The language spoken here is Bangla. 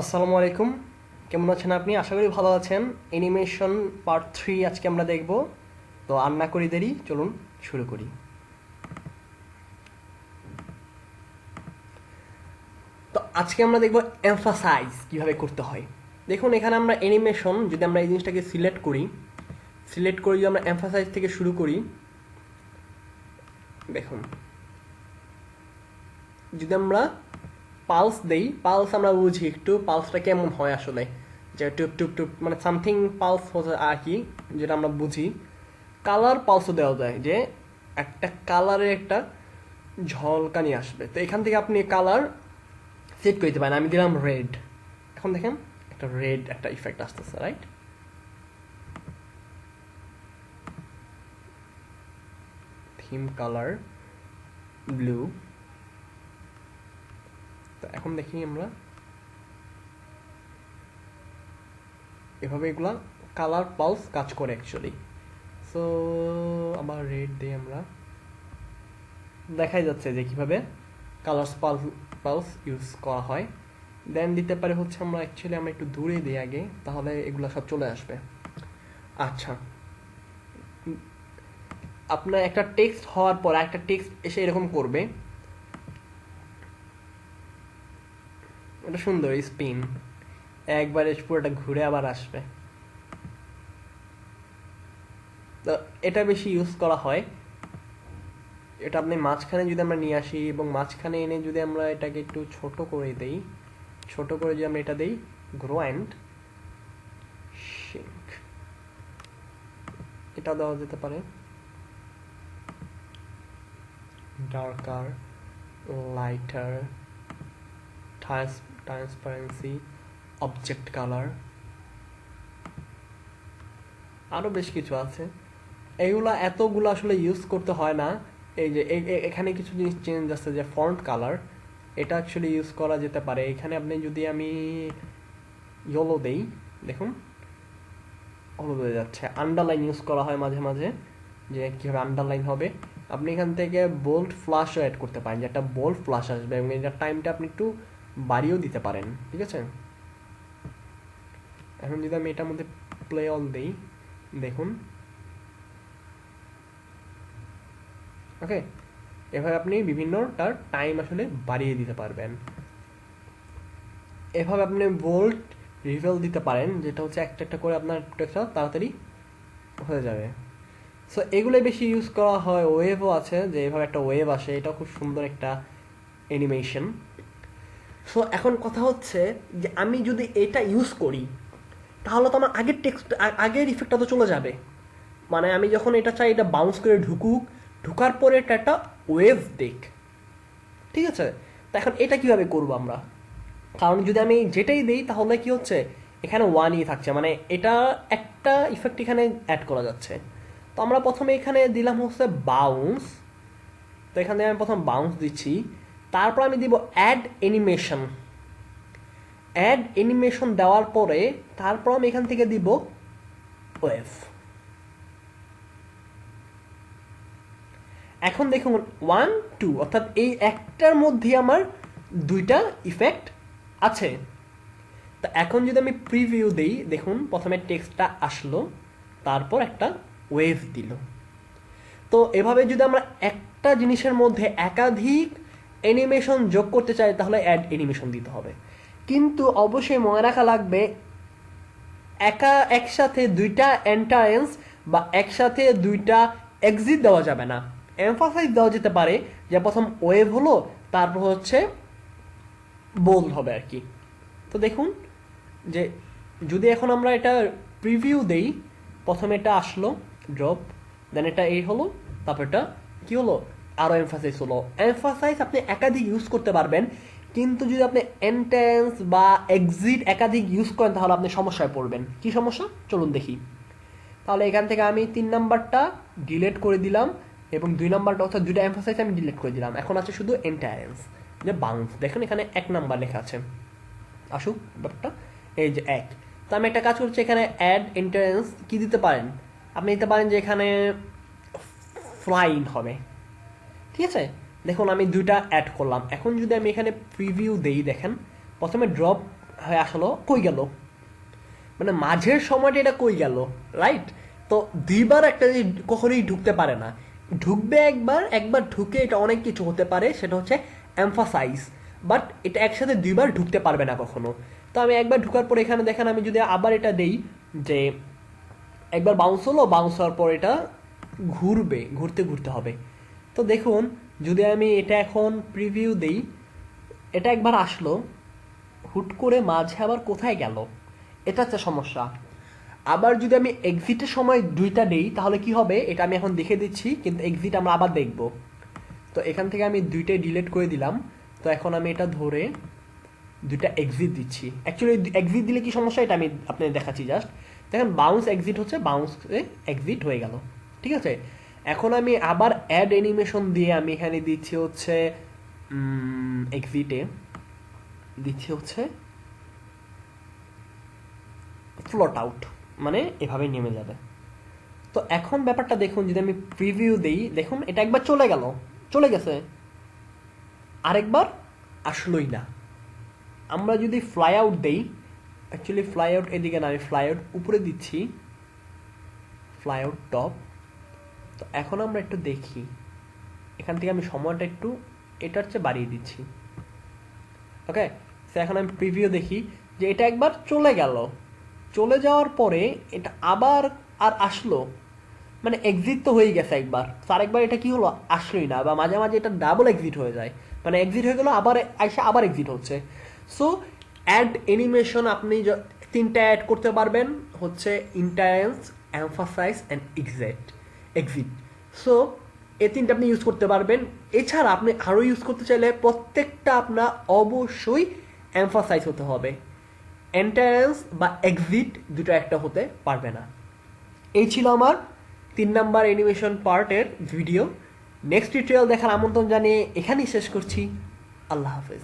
আসসালামু আলাইকুম। কেমন আছেন আপনি? আশা করি ভালো আছেন। অ্যানিমেশন পার্ট 3 আজকে আমরা দেখব। তো আর না করি দেরি, চলুন শুরু করি। তো আজকে আমরা দেখব এমফাসাইজ কিভাবে করতে হয়। দেখুন এখানে আমরা অ্যানিমেশন যদি আমরা এই জিনিসটাকে সিলেক্ট করে যদি আমরা এমফাসাইজ থেকে শুরু করি, দেখুন যদি আমরা পালস দেই, পালস আমরা বুঝি একটু পালসটা কেমন হয় আসলে, যে টুপ টুপ টুপ মানে সামথিং পালস হচ্ছে আর কি, যেটা আমরা বুঝি। কালার পালসও দেওয়া যায়, যে একটা কালারের একটা ঝলকানি আসবে। তো এখান থেকে আপনি কালার সেট করতে পারেন। আমি দিলাম রেড, এখন দেখেন একটা রেড একটা ইফেক্ট আসতেছে, রাইট? Theme colour blue. তো এখন দেখি আমরা এভাবে এগুলা কালার পালস কাজ করে অ্যাকচুয়ালি। সো আবার রেড দিয়ে আমরা দেখাই যাচ্ছে যে কিভাবে কালার্স পালস ইউজ করা হয়। দেন দিতে পারে হচ্ছে আমরা অ্যাকচুয়ালি আমরা একটু দূরে দিই আগে, তাহলে এগুলো সব চলে আসবে। আচ্ছা, আপনার একটা টেক্সট হওয়ার পর একটা টেক্সট এসে এরকম করবে, এটা সুন্দর স্পিন, একবারে পুরোটা ঘুরে আবার আসবে। তো এটা বেশি ইউজ করা হয়। এটা আপনি মাঝখানে যদি আমরা নিয়ে আসি এবং মাঝখানে এনে যদি আমরা এটাকে একটু ছোট করে দেই, ছোট করে যদি আমরা এটা দেই গ্রো অ্যান্ড শিঙ্ক, এটা দেওয়া যেতে পারে। Darker, lighter, transparency, object colour, আরও বেশ কিছু আছে। এইগুলা এতগুলো আসলে ইউজ করতে হয় না। এই যে এখানে কিছু জিনিস চেঞ্জ আছে, যে ফন্ট কালার, এটা অ্যাকচুয়ালি ইউজ করা যেতে পারে। এখানে আপনি যদি আমি ইয়েলো দেই, দেখুন হলুদ হয়ে যাচ্ছে। আন্ডারলাইন ইউজ করা হয় মাঝে মাঝে, যে কীভাবে আন্ডারলাইন হবে। আপনি এখান থেকে বোল্ড ফ্লাশও অ্যাড করতে পারেন, যে একটা বোল্ড ফ্লাশ আসবে, এবং এটার টাইমটা আপনি একটু বাড়িয়েও দিতে পারেন, ঠিক আছে? এখন যদি আমি এটার মধ্যে প্লে অল দেই, দেখুন ওকে, এভাবে আপনি বিভিন্নটার টাইম আসলে বাড়িয়ে দিতে পারবেন। এভাবে আপনি বোল্ড রিভেল দিতে পারেন, যেটা হচ্ছে একটা একটা করে আপনার টেক্সটটা তাড়াতাড়ি হয়ে যাবে। সো এগুলো বেশি ইউজ করা হয়। ওয়েভও আছে, যে এভাবে একটা ওয়েভ আসে, এটাও খুব সুন্দর একটা অ্যানিমেশন। সো এখন কথা হচ্ছে যে আমি যদি এটা ইউজ করি, তাহলে তো আমার আগের টেক্সট আগের ইফেক্টটা তো চলে যাবে। মানে আমি যখন এটা চাই এটা বাউন্স করে ঢুকুক, ঢুকার পরে এটা একটা ওয়েভ দেখ, ঠিক আছে? তা এখন এটা কিভাবে করবো আমরা? কারণ যদি আমি যেটাই দিই তাহলে কি হচ্ছে, এখানে ওয়ানই থাকছে, মানে এটা একটা ইফেক্ট এখানে অ্যাড করা যাচ্ছে। তো আমরা প্রথমে এখানে দিলাম হচ্ছে বাউন্স। তো এখান থেকে আমি প্রথম বাউন্স দিচ্ছি, তারপর আমি দিব অ্যাড অ্যানিমেশন। অ্যাড অ্যানিমেশন দেওয়ার পরে তারপর আমি এখান থেকে দিব ওয়েভ। এখন দেখুন 1 2, অর্থাৎ এই একটার মধ্যে আমার দুইটা ইফেক্ট আছে। তা এখন যদি আমি প্রিভিউ দিই, দেখুন প্রথমে টেক্সটটা আসলো, তারপর একটা ওয়েভ দিল। তো এভাবে যদি আমরা একটা জিনিসের মধ্যে একাধিক অ্যানিমেশন যোগ করতে চাই, তাহলে অ্যাড অ্যানিমেশন দিতে হবে। কিন্তু অবশ্যই মনে রাখা লাগবে, একসাথে দুইটা এন্টারেন্স বা একসাথে দুইটা এক্সিট দেওয়া যাবে না। এমফাসাইজ দেওয়া যেতে পারে, যে প্রথম ওয়েভ হলো, তারপর হচ্ছে বোল্ড হবে আর কি। তো দেখুন যে যদি এখন আমরা এটা প্রিভিউ দেই, প্রথমে এটা আসলো ড্রপ, দেন এটা এই হলো, তারপর এটা কি হলো, আরও এমফাসাইজ হলো। এমফাসাইজ আপনি একাধিক ইউজ করতে পারবেন, কিন্তু যদি আপনি এন্টেন্স বা এক্সিট একাধিক ইউজ করেন, তাহলে আপনি সমস্যায় পড়বেন। কি সমস্যা চলুন দেখি। তাহলে এখান থেকে আমি 3 নাম্বারটা ডিলিট করে দিলাম, এবং 2 নাম্বারটা অর্থাৎ দুইটা এমফাসাইজ আমি ডিলিট করে দিলাম। এখন আছে শুধু এন্টারেন্স, যে বাউন্স। দেখুন এখানে 1 নাম্বার লেখা আছে, আসুক ব্যাপারটা, এই যে 1। তো আমি একটা কাজ করছি, এখানে অ্যাড এন্টারেন্স কি দিতে পারেন, আপনি দিতে পারেন যে এখানে ফ্লাইন হবে, ঠিক আছে? দেখুন আমি দুইটা অ্যাড করলাম। এখন যদি আমি এখানে প্রিভিউ দেই, দেখেন প্রথমে ড্রপ হয়ে আসলো কই গেল, মানে মাঝের সময়টা এটা কই গেল, রাইট? তো দুইবার একটা জিনিস কখনোই ঢুকতে পারে না, ঢুকবে একবার, একবার ঢুকে এটা অনেক কিছু হতে পারে, সেটা হচ্ছে এমফাসাইজ, বাট এটা একসাথে দুইবার ঢুকতে পারবে না কখনো। তো আমি একবার ঢুকার পর এখানে দেখেন আমি যদি আবার এটা দেই যে একবার বাউন্স হলো, বাউন্স হওয়ার পর এটা ঘুরবে, ঘুরতে ঘুরতে হবে। তো দেখুন যদি আমি এটা এখন প্রিভিউ দেই, এটা একবার আসলো, হুট করে মাঝে আবার কোথায় গেল, এটা হচ্ছে সমস্যা। আবার যদি আমি এক্সিটের সময় দুইটা দেই তাহলে কি হবে, এটা আমি এখন দেখে দিচ্ছি, কিন্তু এক্সিট আমরা আবার দেখব। তো এখান থেকে আমি দুইটাই ডিলিট করে দিলাম। তো এখন আমি এটা ধরে দুইটা এক্সিট দিচ্ছি। অ্যাকচুয়ালি এক্সিট দিলে কি সমস্যা এটা আমি আপনাদের দেখাচ্ছি জাস্ট। দেখেন বাউন্স এক্সিট হচ্ছে, বাউন্স এক্সিট হয়ে গেল, ঠিক আছে। এখন আমি আবার অ্যাড অ্যানিমেশন দিয়ে আমি এখানে দিচ্ছি হচ্ছে এক্সিটে দিচ্ছি হচ্ছে ফ্লোট আউট, মানে এভাবেই নেমে যাবে। তো এখন ব্যাপারটা দেখুন, যদি আমি প্রিভিউ দেই, দেখুন এটা একবার চলে গেল, চলে গেছে, আরেকবার আসলোই না। আমরা যদি ফ্লাই আউট দেই, অ্যাকচুয়ালি ফ্লাই আউট এদিকে না, আমি ফ্লাই আউট উপরে দিচ্ছি, ফ্লাই আউট টপ। তো এখন আমরা একটু দেখি, এখান থেকে আমি সময়টা একটু এটার চেয়ে বাড়িয়ে দিচ্ছি, ওকে। তো এখন আমি প্রিভিউ দেখি যে এটা একবার চলে গেল, চলে যাওয়ার পরে এটা আবার আর আসলো, মানে এক্সিট তো হয়ে গেছে একবার, তো আরেকবার এটা কি হলো, আসলোই না, বা মাঝে মাঝে এটা ডাবল এক্সিট হয়ে যায়, মানে এক্সিট হয়ে গেল আবার এসে আবার এক্সিট হচ্ছে। সো অ্যাড অ্যানিমেশন আপনি তিনটা অ্যাড করতে পারবেন, হচ্ছে entrance, emphasise and exit. So এই তিনটা আপনি ইউজ করতে পারবেন। এছাড়া আপনি আরও ইউজ করতে চাইলে প্রত্যেকটা আপনার অবশ্যই এমফাসাইজ হতে হবে, এন্টারেন্স বা এক্সিট দুটো একটা হতে পারবে না। এই ছিল আমার 3 নাম্বার অ্যানিমেশন পার্টের ভিডিও। নেক্সট টিউটোরিয়াল দেখার আমন্ত্রণ জানিয়ে এখানেই শেষ করছি। আল্লাহ হাফেজ।